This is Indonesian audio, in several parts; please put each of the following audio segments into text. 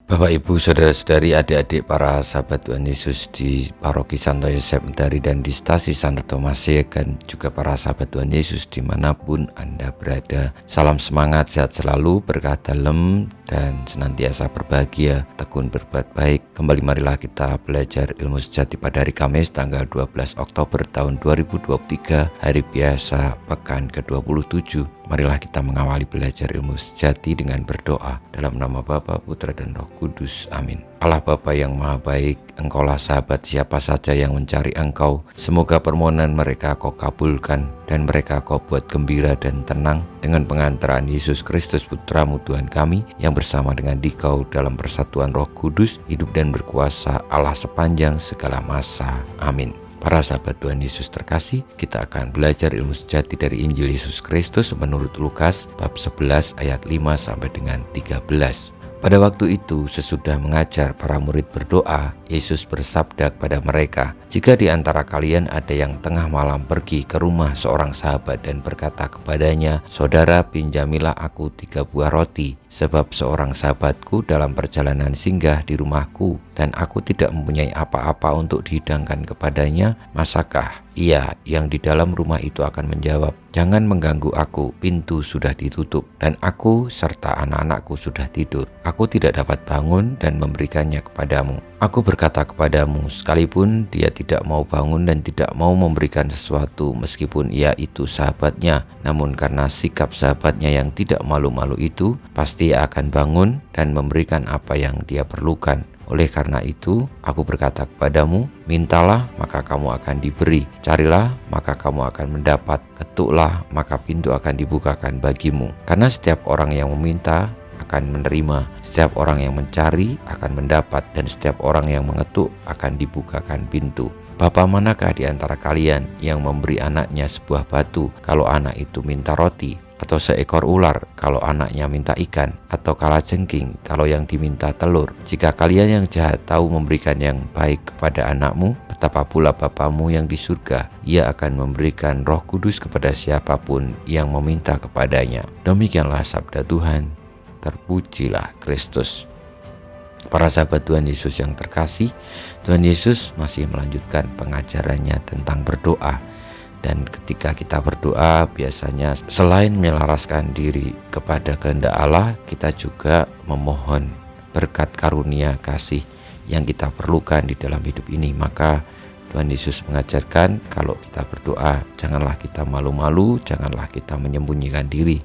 Bapak, Ibu, Saudara-saudari, adik-adik para sahabat Tuhan Yesus di Paroki Santo Yosef Medari dan di Stasi Santo Thomas, dan juga para sahabat Tuhan Yesus dimanapun Anda berada. Salam semangat, sehat selalu, berkah dalam, dan senantiasa berbahagia, tekun berbuat baik. Kembali marilah kita belajar ilmu sejati pada hari Kamis tanggal 12 Oktober tahun 2023, hari biasa pekan ke-27. Marilah kita mengawali belajar ilmu sejati dengan berdoa dalam nama Bapa, Putra, dan Roh Kudus. Amin. Allah Bapa yang Maha Baik, Engkaulah sahabat siapa saja yang mencari Engkau. Semoga permohonan mereka Kau kabulkan dan mereka Kau buat gembira dan tenang dengan pengantaran Yesus Kristus Putramu Tuhan kami, yang bersama dengan Dikau dalam persatuan Roh Kudus, hidup dan berkuasa Allah sepanjang segala masa. Amin. Para sahabat Tuhan Yesus terkasih, kita akan belajar ilmu sejati dari Injil Yesus Kristus menurut Lukas bab 11 ayat 5 sampai dengan 13. Pada waktu itu, sesudah mengajar para murid berdoa, Yesus bersabda kepada mereka, "Jika di antara kalian ada yang tengah malam pergi ke rumah seorang sahabat dan berkata kepadanya, 'Saudara, pinjamilah aku 3 buah roti, sebab seorang sahabatku dalam perjalanan singgah di rumahku, dan aku tidak mempunyai apa-apa untuk dihidangkan kepadanya,' masakah ia yang di dalam rumah itu akan menjawab, 'Jangan mengganggu aku, pintu sudah ditutup, dan aku serta anak-anakku sudah tidur. Aku tidak dapat bangun dan memberikannya kepadamu.' Aku berkata kepadamu, sekalipun dia tidak mau bangun dan tidak mau memberikan sesuatu, meskipun ia itu sahabatnya, namun karena sikap sahabatnya yang tidak malu-malu itu, pasti ia akan bangun dan memberikan apa yang dia perlukan. Oleh karena itu, aku berkata kepadamu, mintalah maka kamu akan diberi, carilah maka kamu akan mendapat, ketuklah maka pintu akan dibukakan bagimu. Karena setiap orang yang meminta akan menerima, setiap orang yang mencari akan mendapat, dan setiap orang yang mengetuk akan dibukakan pintu. Bapa manakah di antara kalian yang memberi anaknya sebuah batu kalau anak itu minta roti? Atau seekor ular kalau anaknya minta ikan? Atau kalajengking kalau yang diminta telur? Jika kalian yang jahat tahu memberikan yang baik kepada anakmu, betapa pula Bapamu yang di surga, Ia akan memberikan Roh Kudus kepada siapapun yang meminta kepadanya." Demikianlah sabda Tuhan. Terpujilah Kristus. Para sahabat Tuhan Yesus yang terkasih, Tuhan Yesus masih melanjutkan pengajarannya tentang berdoa. Dan ketika kita berdoa, biasanya selain menyelaraskan diri kepada kehendak Allah, kita juga memohon berkat karunia kasih yang kita perlukan di dalam hidup ini. Maka Tuhan Yesus mengajarkan, kalau kita berdoa, janganlah kita malu-malu, janganlah kita menyembunyikan diri,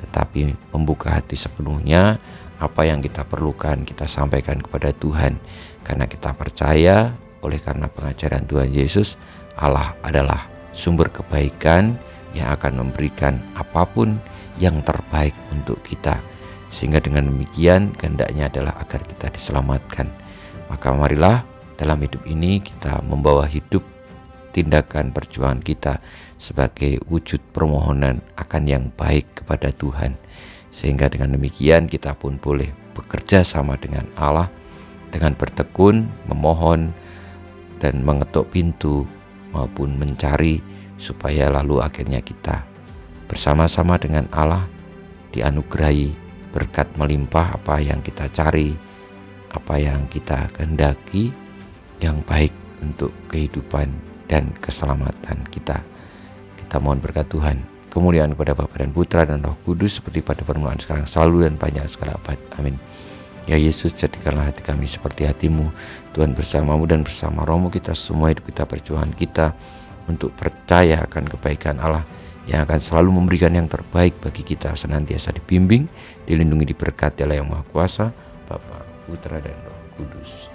tetapi membuka hati sepenuhnya. Apa yang kita perlukan kita sampaikan kepada Tuhan, karena kita percaya oleh karena pengajaran Tuhan Yesus, Allah adalah sumber kebaikan yang akan memberikan apapun yang terbaik untuk kita. Sehingga dengan demikian kehendaknya adalah agar kita diselamatkan. Maka marilah dalam hidup ini kita membawa hidup tindakan perjuangan kita sebagai wujud permohonan akan yang baik kepada Tuhan, sehingga dengan demikian kita pun boleh bekerja sama dengan Allah dengan bertekun, memohon dan mengetuk pintu maupun mencari, supaya lalu akhirnya kita bersama-sama dengan Allah dianugerahi berkat melimpah apa yang kita cari, apa yang kita kehendaki, yang baik untuk kehidupan dan keselamatan kita. Kita mohon berkat Tuhan, kemuliaan kepada Bapa dan Putra dan Roh Kudus, seperti pada permulaan, sekarang, selalu, dan panjang segala abad. Amin. Ya Yesus, jadikanlah hati kami seperti hati-Mu. Tuhan, bersama-Mu dan bersama Roh-Mu kita semua hidup kita, perjuangan kita untuk percaya akan kebaikan Allah yang akan selalu memberikan yang terbaik bagi kita, senantiasa dibimbing, dilindungi, diberkati oleh Yang Maha Kuasa, Bapa, Putra, dan Roh Kudus.